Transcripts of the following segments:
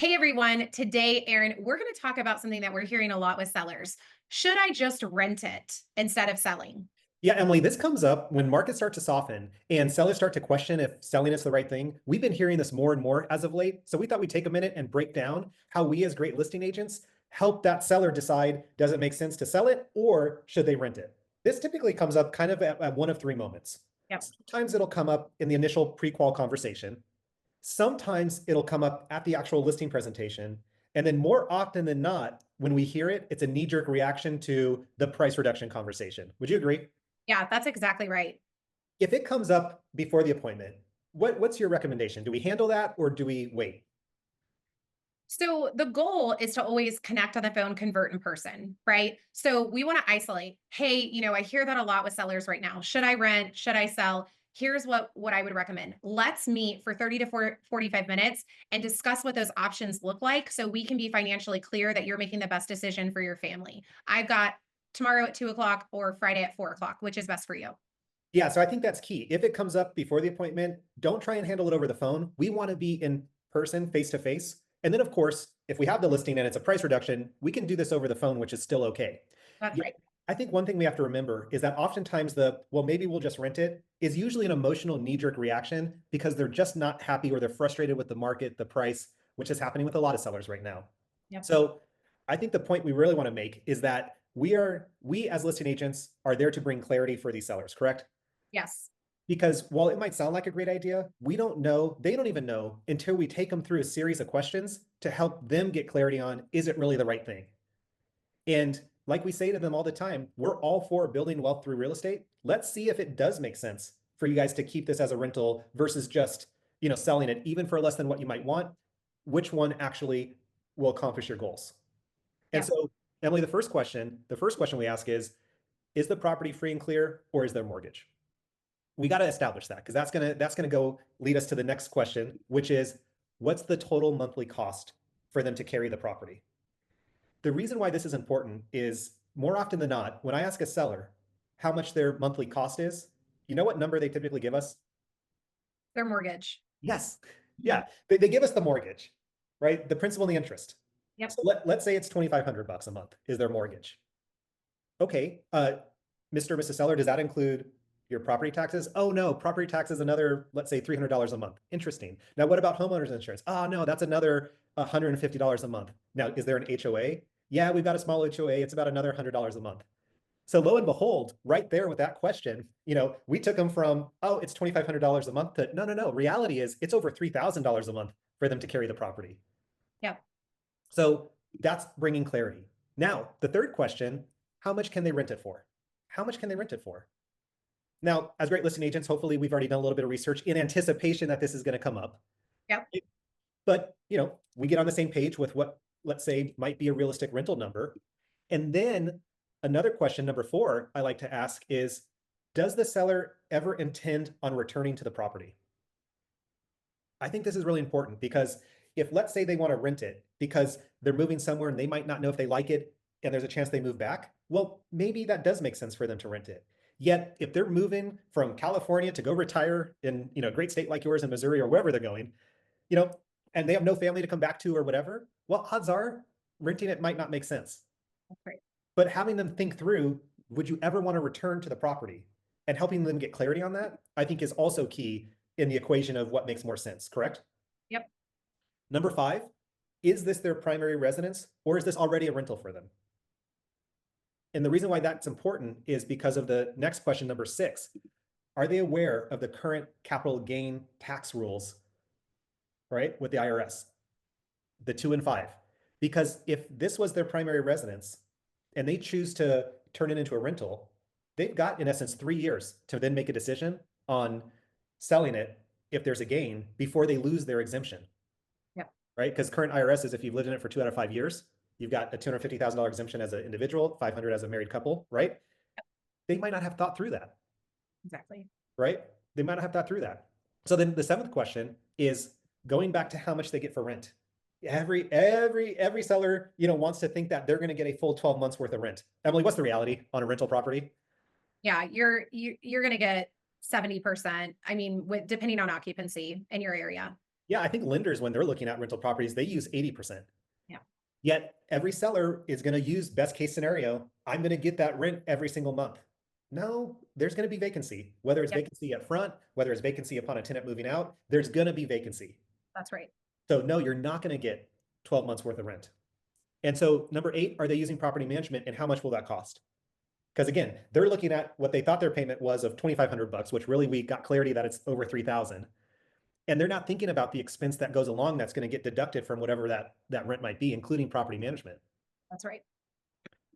Hey everyone, today, Aaron, we're going to talk about something that we're hearing a lot with sellers. Should I just rent it instead of selling? Yeah, Emily, this comes up when markets start to soften and sellers start to question if selling is the right thing. We've been hearing this more and more as of late. So we thought we'd take a minute and break down how we, as great listing agents, help that seller decide, does it make sense to sell it or should they rent it? This typically comes up kind of at one of three moments. Yep. Sometimes it'll come up in the initial pre-qual conversation. Sometimes it'll come up at the actual listing presentation. And then more often than not, when we hear it, it's a knee-jerk reaction to the price reduction conversation. Would you agree? Yeah, that's exactly right. If it comes up before the appointment, what's your recommendation? Do we handle that or do we wait? So the goal is to always connect on the phone, convert in person, right? So we want to isolate. Hey, I hear that a lot with sellers right now. Should I rent? Should I sell? Here's what I would recommend. Let's meet for 30 to 45 minutes and discuss what those options look like so we can be financially clear that you're making the best decision for your family. I've got tomorrow at 2 o'clock or Friday at 4 o'clock, which is best for you. Yeah, so I think that's key. If it comes up before the appointment, don't try and handle it over the phone. We want to be in person, face to face. And then, of course, if we have the listing and it's a price reduction, we can do this over the phone, which is still okay. That's Yeah, right. I think one thing we have to remember is that oftentimes well, maybe we'll just rent it is usually an emotional knee-jerk reaction because they're just not happy or they're frustrated with the market, the price, which is happening with a lot of sellers right now. Yep. So I think the point we really want to make is that we as listing agents are there to bring clarity for these sellers, correct? Yes. Because while it might sound like a great idea, we don't know, they don't even know until we take them through a series of questions to help them get clarity on, is it really the right thing? And like we say to them all the time, we're all for building wealth through real estate. Let's see if it does make sense for you guys to keep this as a rental versus just, selling it even for less than what you might want. Which one actually will accomplish your goals? And Yep. so, Emily, the first question we ask is the property free and clear or is there mortgage? We got to establish that because that's gonna go lead us to the next question, which is what's the total monthly cost for them to carry the property? The reason why this is important is more often than not, when I ask a seller how much their monthly cost is, you know what number they typically give us? Their mortgage. Yes. Yeah. They give us the mortgage, right? The principal and the interest. Yep. So let's say it's 2,500 bucks a month is their mortgage. Okay, Mr. or Mrs. Seller, does that include your property taxes? Oh no, property tax is another, let's say $300 a month. Interesting. Now, what about homeowners insurance? Oh no, that's another $150 a month. Now, is there an HOA? Yeah, we've got a small HOA. It's about another $100 a month. So lo and behold, right there with that question, we took them from, oh, it's $2,500 a month to no, no, no. Reality is it's over $3,000 a month for them to carry the property. Yep. So that's bringing clarity. Now, the third question, how much can they rent it for? How much can they rent it for? Now, as great listing agents, hopefully we've already done a little bit of research in anticipation that this is going to come up. Yep. But, we get on the same page with what, let's say, might be a realistic rental number. And then another question, number four, I like to ask is, does the seller ever intend on returning to the property? I think this is really important because if let's say they want to rent it because they're moving somewhere and they might not know if they like it and there's a chance they move back, well, maybe that does make sense for them to rent it. Yet if they're moving from California to go retire in, a great state like yours in Missouri or wherever they're going, you know, and they have no family to come back to or whatever, well, odds are renting it might not make sense. That's right. But having them think through, would you ever want to return to the property? And helping them get clarity on that, I think is also key in the equation of what makes more sense, correct? Yep. Number five, is this their primary residence or is this already a rental for them? And the reason why that's important is because of the next question, number six. Are they aware of the current capital gain tax rules, right, with the IRS, the 2 and 5? Because if this was their primary residence and they choose to turn it into a rental, they've got, in essence, 3 years to then make a decision on selling it if there's a gain before they lose their exemption. Yep. Right? Because current IRS is if you've lived in it for 2 out of 5 years, you've got a $250,000 exemption as an individual, 500 as a married couple, right? They might not have thought through that, Exactly. right? They might not have thought through that. So then the seventh question is going back to how much they get for rent. Every seller, wants to think that they're going to get a full 12 months worth of rent. Emily, what's the reality on a rental property? Yeah, you're going to get 70%. I mean, with depending on occupancy in your area. Yeah, I think lenders, when they're looking at rental properties, they use 80%. Yeah. Yet every seller is going to use best case scenario. I'm going to get that rent every single month. No, there's going to be vacancy, whether it's Yep. vacancy up front, whether it's vacancy upon a tenant moving out, there's going to be vacancy. That's right. So no, you're not going to get 12 months worth of rent. And so number 8, are they using property management and how much will that cost? Because again, they're looking at what they thought their payment was of 2,500 bucks, which really we got clarity that it's over 3,000. And they're not thinking about the expense that goes along that's going to get deducted from whatever that rent might be, including property management. That's right.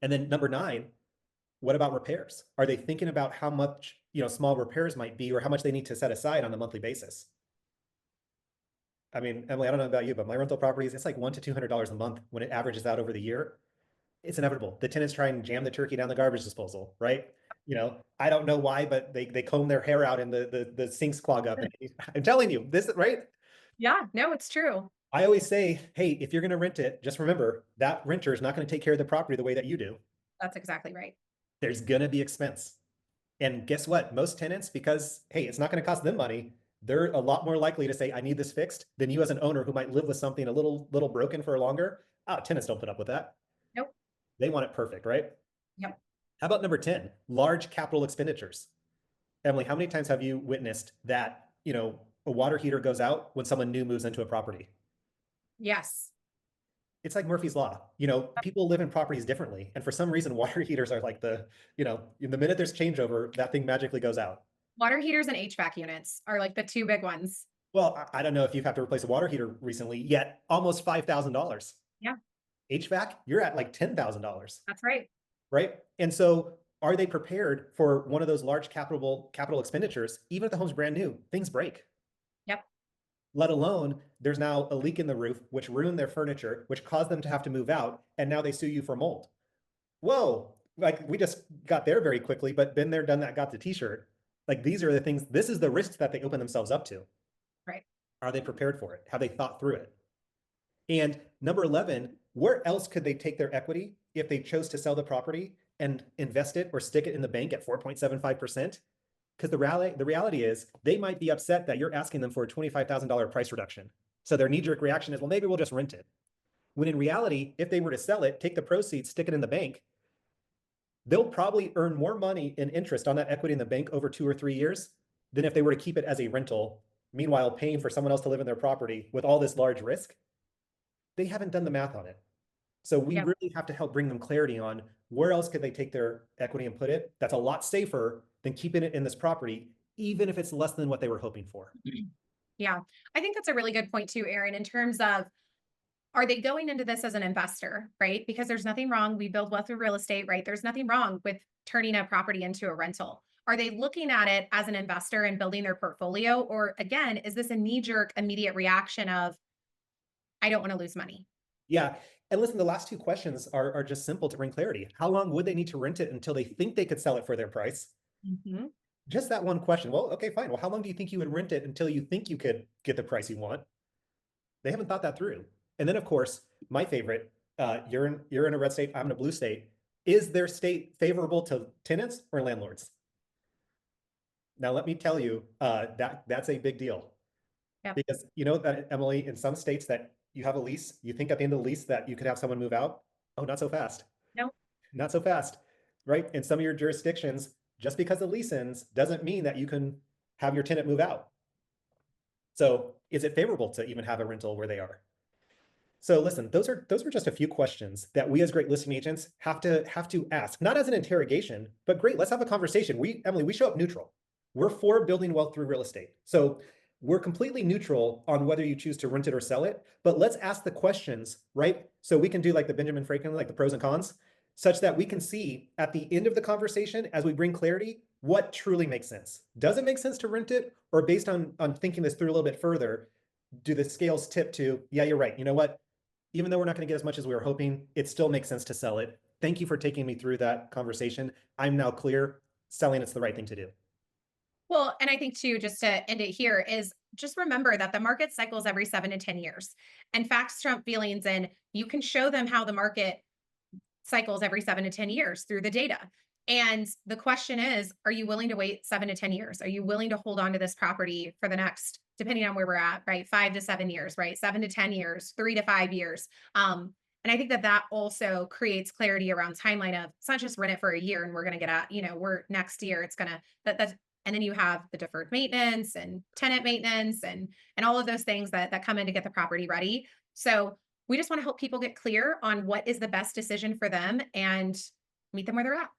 And then number 9, what about repairs? Are they thinking about how much, small repairs might be or how much they need to set aside on a monthly basis? I mean, Emily, I don't know about you, but my rental properties, it's like $100 to $200 a month when it averages out over the year. It's inevitable. The tenants try and jam the turkey down the garbage disposal, right? I don't know why, but they comb their hair out and the sinks clog up. And I'm telling you, this, right? Yeah, no, it's true. I always say, hey, if you're going to rent it, just remember that renter is not going to take care of the property the way that you do. That's exactly right. There's going to be expense. And guess what? Most tenants, because, hey, it's not going to cost them money, they're a lot more likely to say, I need this fixed than you as an owner who might live with something a little broken for longer. Tenants don't put up with that. Nope. They want it perfect, right? Yep. How about number 10, large capital expenditures? Emily, how many times have you witnessed that, a water heater goes out when someone new moves into a property? Yes. It's like Murphy's Law. People live in properties differently. And for some reason, water heaters are like the minute there's changeover, that thing magically goes out. Water heaters and HVAC units are like the two big ones. Well, I don't know if you've had to replace a water heater recently, yet almost $5,000. Yeah, HVAC, you're at like $10,000, that's right. right? And so are they prepared for one of those large capital expenditures? Even if the home's brand new, things break. Yep. Let alone there's now a leak in the roof, which ruined their furniture, which caused them to have to move out, and now they sue you for mold. Whoa, like we just got there very quickly, but been there, done that, got the t-shirt. Like these are the things, this is the risks that they open themselves up to. Right. Are they prepared for it? Have they thought through it? And number 11, where else could they take their equity if they chose to sell the property and invest it or stick it in the bank at 4.75%? Because the reality is they might be upset that you're asking them for a $25,000 price reduction. So their knee-jerk reaction is, well, maybe we'll just rent it. When in reality, if they were to sell it, take the proceeds, stick it in the bank, they'll probably earn more money in interest on that equity in the bank over 2 or 3 years than if they were to keep it as a rental, meanwhile paying for someone else to live in their property with all this large risk. They haven't done the math on it. So we Yep. really have to help bring them clarity on where else could they take their equity and put it. That's a lot safer than keeping it in this property, even if it's less than what they were hoping for. Yeah. I think that's a really good point too, Aaron, in terms of, are they going into this as an investor, right? Because there's nothing wrong. We build wealth through real estate, right? There's nothing wrong with turning a property into a rental. Are they looking at it as an investor and building their portfolio? Or again, is this a knee jerk immediate reaction of, I don't want to lose money? Yeah. And listen, the last 2 questions are just simple to bring clarity. How long would they need to rent it until they think they could sell it for their price? Mhm. Just that one question. Well, okay, fine. Well, how long do you think you would rent it until you think you could get the price you want? They haven't thought that through. And then, of course, my favorite, you're in a red state, I'm in a blue state. Is their state favorable to tenants or landlords? Now, let me tell you, that's a big deal. Yep. Because you know that, Emily, in some states that you have a lease, you think at the end of the lease that you could have someone move out. Oh, not so fast. No. Not so fast, right? In some of your jurisdictions, just because the lease ends doesn't mean that you can have your tenant move out. So is it favorable to even have a rental where they are? So listen, those are just a few questions that we as great listing agents have to ask, not as an interrogation, but great, let's have a conversation. Emily, we show up neutral. We're for building wealth through real estate. So we're completely neutral on whether you choose to rent it or sell it, but let's ask the questions, right? So we can do like the Benjamin Franklin, like the pros and cons, such that we can see at the end of the conversation, as we bring clarity, what truly makes sense. Does it make sense to rent it? Or based on thinking this through a little bit further, do the scales tip to, yeah, you're right. You know what? Even though we're not going to get as much as we were hoping, it still makes sense to sell it. Thank you for taking me through that conversation. I'm now clear. Selling it's the right thing to do. Well, and I think too, just to end it here, is just remember that the market cycles every 7 to 10 years, and facts trump feelings. And you can show them how the market cycles every 7 to 10 years through the data. And the question is, are you willing to wait 7 to 10 years? Are you willing to hold on to this property for the next depending on where we're at, right? 5 to 7 years, right? 7 to 10 years, 3 to 5 years. And I think that that also creates clarity around timeline of it's not just rent it for a year and we're going to get out, we're next year, it's going to, that's, and then you have the deferred maintenance and tenant maintenance and all of those things that come in to get the property ready. So we just want to help people get clear on what is the best decision for them and meet them where they're at.